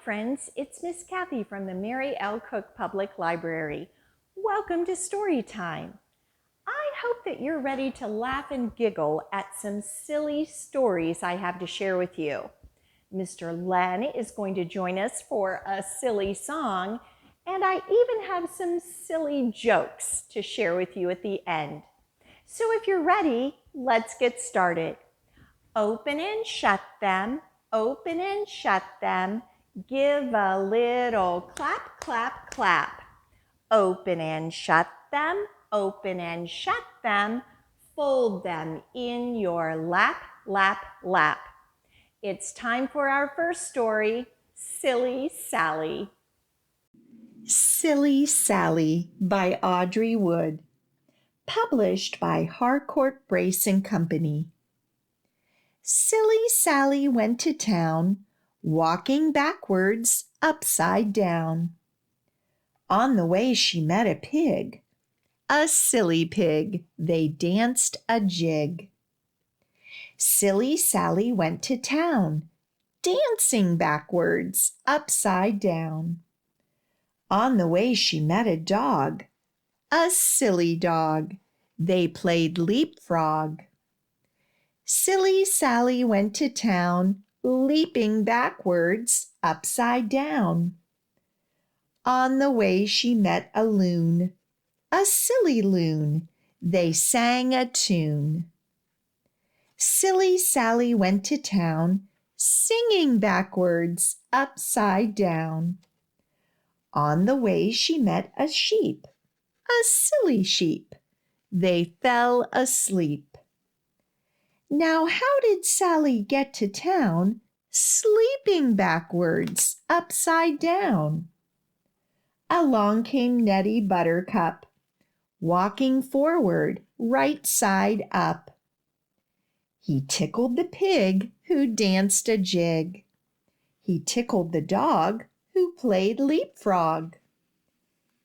friends, it's Miss Cathy from the Mary L. Cook Public Library. Welcome to Story Time. I hope that you're ready to laugh and giggle at some silly stories I have to share with you. Mr. Len is going to join us for a silly song, and I even have some silly jokes to share with you at the end. So if you're ready, let's get started. Open and shut them, open and shut them. Give a little clap, clap, clap. Open and shut them, open and shut them. Fold them in your lap, lap, lap. It's time for our first story, Silly Sally. Silly Sally by Audrey Wood. Published by Harcourt Brace Company. Silly Sally went to town, walking backwards, upside down. On the way she met a pig, a silly pig. They danced a jig. Silly Sally went to town, dancing backwards, upside down. On the way she met a dog, a silly dog. They played leapfrog. Silly Sally went to town, leaping backwards, upside down. On the way she met a loon, a silly loon. They sang a tune. Silly Sally went to town, singing backwards, upside down. On the way she met a sheep, a silly sheep. They fell asleep. Now how did Sally get to town, sleeping backwards, upside down? Along came Nettie Buttercup, walking forward, right side up. He tickled the pig who danced a jig. He tickled the dog who played leapfrog.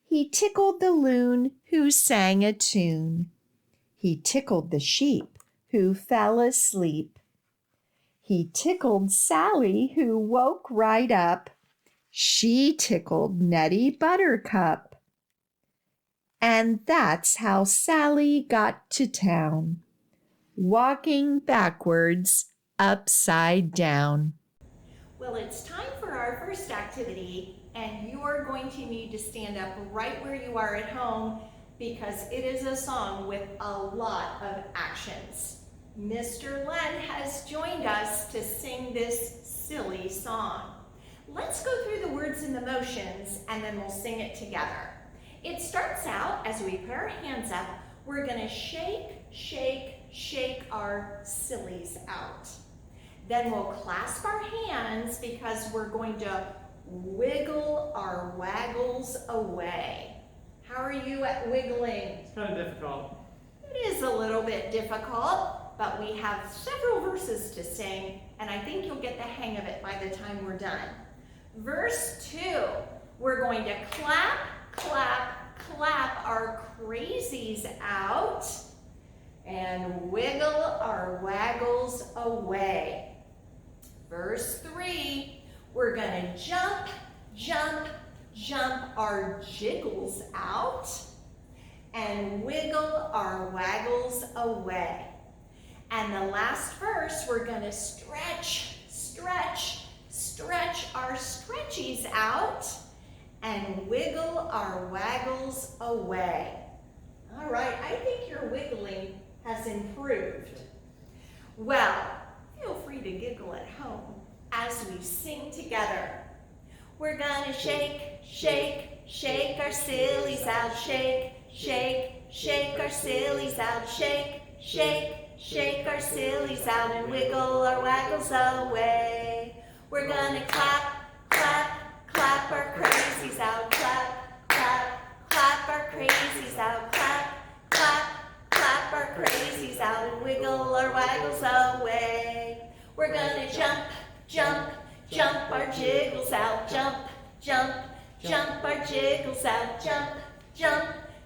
He tickled the loon who sang a tune. He tickled the sheep who fell asleep. He tickled Sally who woke right up. She tickled Nettie Buttercup. And that's how Sally got to town, walking backwards, upside down. Well, it's time for our first activity, and you're going to need to stand up right where you are at home because it is a song with a lot of actions. Mr. Len has joined us to sing this silly song. Let's go through the words and the motions, and then we'll sing it together. It starts out, as we put our hands up, we're gonna shake, shake, shake our sillies out. Then we'll clasp our hands because we're going to wiggle our waggles away. How are you at wiggling? It's kind of difficult. It is a little bit difficult, but we have several verses to sing, and I think you'll get the hang of it by the time we're done. Verse 2, we're going to clap, clap, clap our crazies out and wiggle our waggles away. Verse 3, we're gonna jump, jump, jump our jiggles out and wiggle our waggles away. And the last verse, we're gonna stretch, stretch, stretch our stretchies out and wiggle our waggles away. All right, I think your wiggling has improved. Well, feel free to giggle at home as we sing together. We're gonna shake, shake, shake our sillies out. Shake, shake, shake our sillies out. Shake, shake, shake our sillies out and wiggle our waggles away. We're gonna clap, clap, clap our crazies out. Clap, clap, clap our crazies out. Clap, clap, clap our crazies out and wiggle our waggles away. We're gonna jump, jump, jump our jiggles out. Jump, jump, jump our jiggles out. Jump, jump,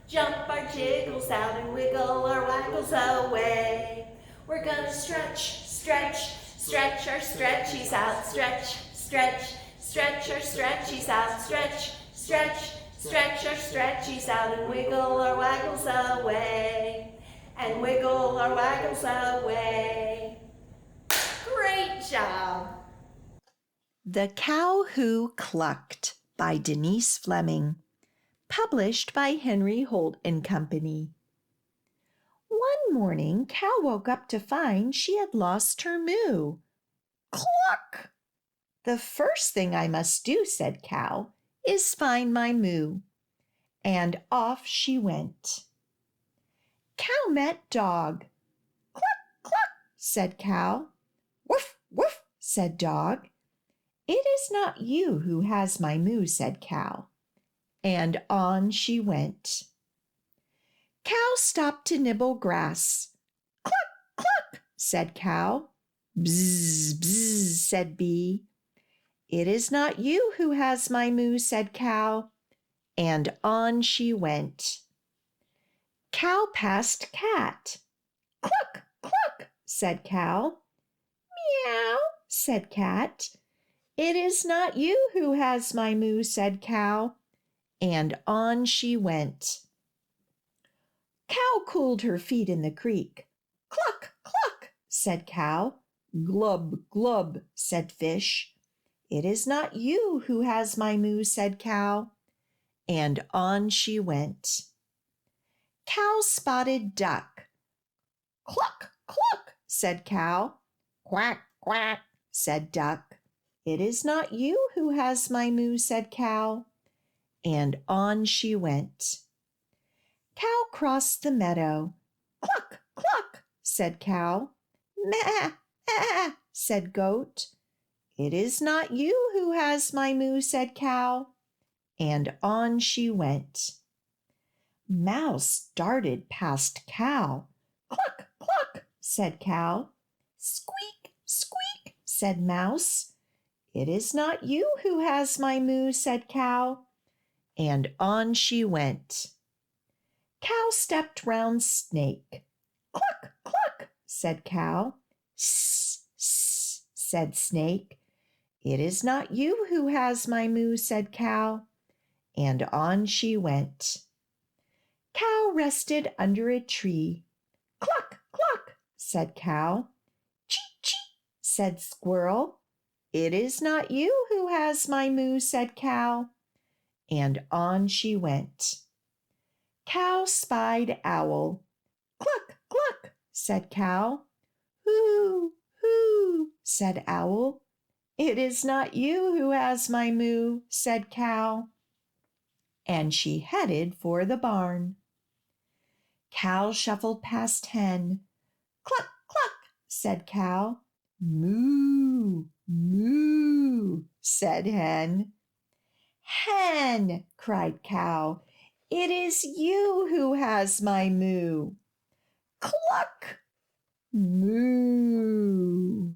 jump our jiggles out and wiggle our waggles away. We're gonna stretch, stretch, stretch our stretchies out. Stretch, stretch, Stretch our stretchies out, stretch, stretch, stretch our stretchies out and wiggle our waggles away. And wiggle our waggles away. Great job! The Cow Who Clucked by Denise Fleming, published by Holt and Company. One morning, Cow woke up to find she had lost her moo. Cluck! The first thing I must do, said Cow, is find my moo. And off she went. Cow met Dog. Cluck, cluck, said Cow. Woof, woof, said Dog. It is not you who has my moo, said Cow. And on she went. Cow stopped to nibble grass. Cluck, cluck, said Cow. Bzz, bzz, said Bee. It is not you who has my moo, said Cow. And on she went. Cow passed Cat. Cluck, cluck, said Cow. Meow, said Cat. It is not you who has my moo, said Cow. And on she went. Cow cooled her feet in the creek. Cluck, cluck, said Cow. Glub, glub, said Fish. It is not you who has my moo, said Cow. And on she went. Cow spotted Duck. Cluck, cluck, said Cow. Quack, quack, said Duck. It is not you who has my moo, said Cow. And on she went. Cow crossed the meadow. Cluck, cluck, said Cow. Meh, meh, said Goat. It is not you who has my moo, said Cow. And on she went. Mouse darted past Cow. Cluck, cluck, said Cow. Squeak, squeak, said Mouse. It is not you who has my moo, said Cow. And on she went. Cow stepped round Snake. Cluck, cluck, said Cow. Sss, sss, said Snake. It is not you who has my moo, said Cow. And on she went. Cow rested under a tree. Cluck, cluck, said Cow. Chee, chee, said Squirrel. It is not you who has my moo, said Cow. And on she went. Cow spied Owl. Cluck, cluck, said Cow. Hoo, hoo, said Owl. It is not you who has my moo, said Cow. And she headed for the barn. Cow shuffled past Hen. Cluck, cluck, said Cow. Moo, moo, said Hen. Hen, cried Cow. It is you who has my moo. Cluck, moo.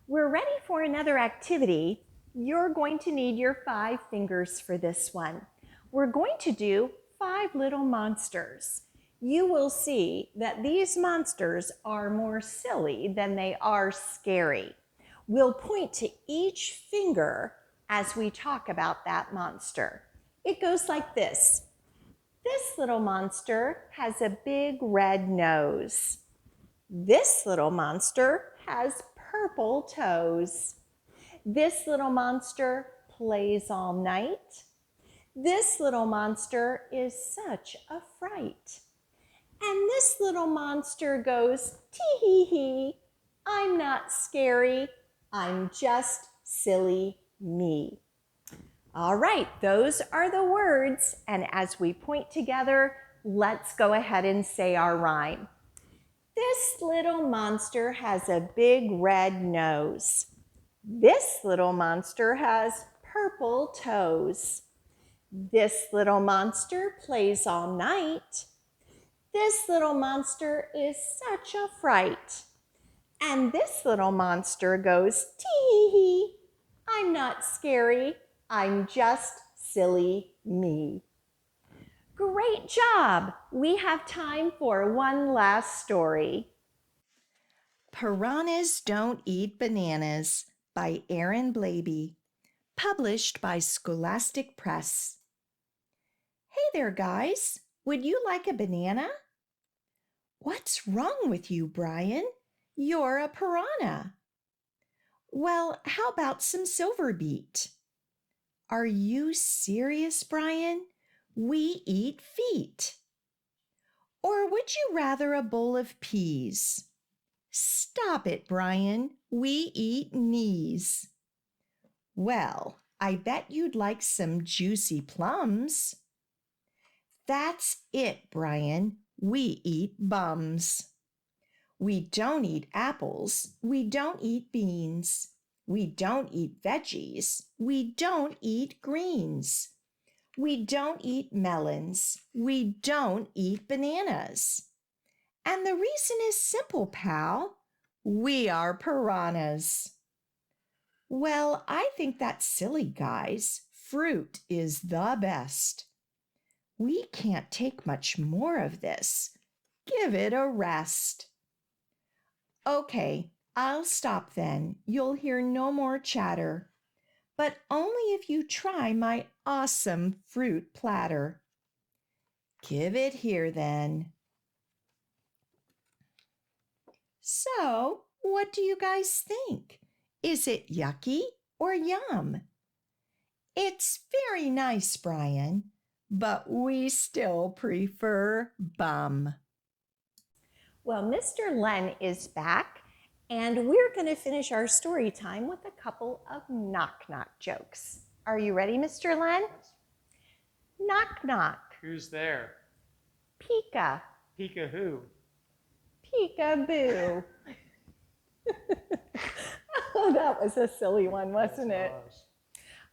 We're ready for another activity. You're going to need your 5 fingers for this one. We're going to do 5 little monsters. You will see that these monsters are more silly than they are scary. We'll point to each finger as we talk about that monster. It goes like this. This little monster has a big red nose. This little monster has purple toes. This little monster plays all night. This little monster is such a fright. And this little monster goes, tee-hee-hee, I'm not scary, I'm just silly me. All right, those are the words, and as we point together, let's go ahead and say our rhyme. This little monster has a big red nose. This little monster has purple toes. This little monster plays all night. This little monster is such a fright. And this little monster goes, tee-hee-hee, I'm not scary, I'm just silly me. Great job! We have time for one last story. Piranhas don't eat bananas by Blabey, published by Scholastic Press. Hey there, guys. Would you like a banana? What's wrong with you, Brian? You're a piranha. Well, how about some silver beet? Are you serious, Brian? We eat feet. Or would you rather a bowl of peas? Stop it, Brian. We eat knees. Well, I bet you'd like some juicy plums. That's it, Brian. We eat bums. We don't eat apples. We don't eat beans. We don't eat veggies. We don't eat greens. We don't eat melons. We don't eat bananas. And the reason is simple, pal. We are piranhas. Well, I think that's silly, guys. Fruit is the best. We can't take much more of this. Give it a rest. Okay, I'll stop then. You'll hear no more chatter, but only if you try my awesome fruit platter. Give it here then. So, what do you guys think? Is it yucky or yum? It's very nice, Brian, but we still prefer bum. Well, Mr. Len is back, and we're going to finish our story time with a couple of knock-knock jokes. Are you ready, Mr. Len? Knock-knock. Who's there? Pika. Pika who? Peekaboo. Oh, that was a silly one, wasn't it?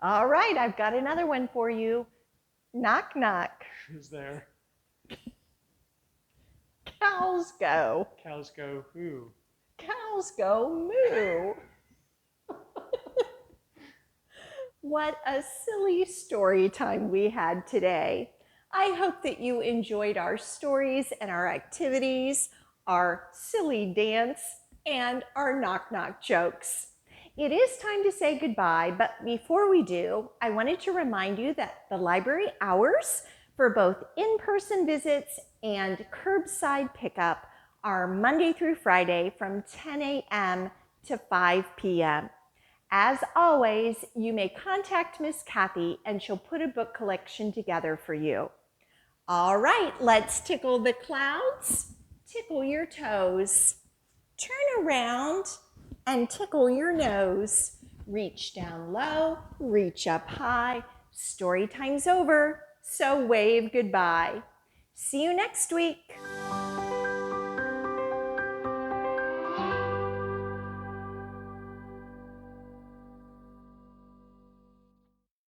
All right, I've got another one for you. Knock, knock. Who's there? Cows go. Cows go who? Cows go moo. What a silly story time we had today. I hope that you enjoyed our stories and our activities, our silly dance, and our knock-knock jokes. It is time to say goodbye, but before we do, I wanted to remind you that the library hours for both in-person visits and curbside pickup are Monday through Friday from 10 a.m. to 5 p.m. As always, you may contact Miss Cathy and she'll put a book collection together for you. All right, let's tickle the clouds, tickle your toes, turn around and tickle your nose. Reach down low, reach up high. Story time's over, so wave goodbye. See you next week.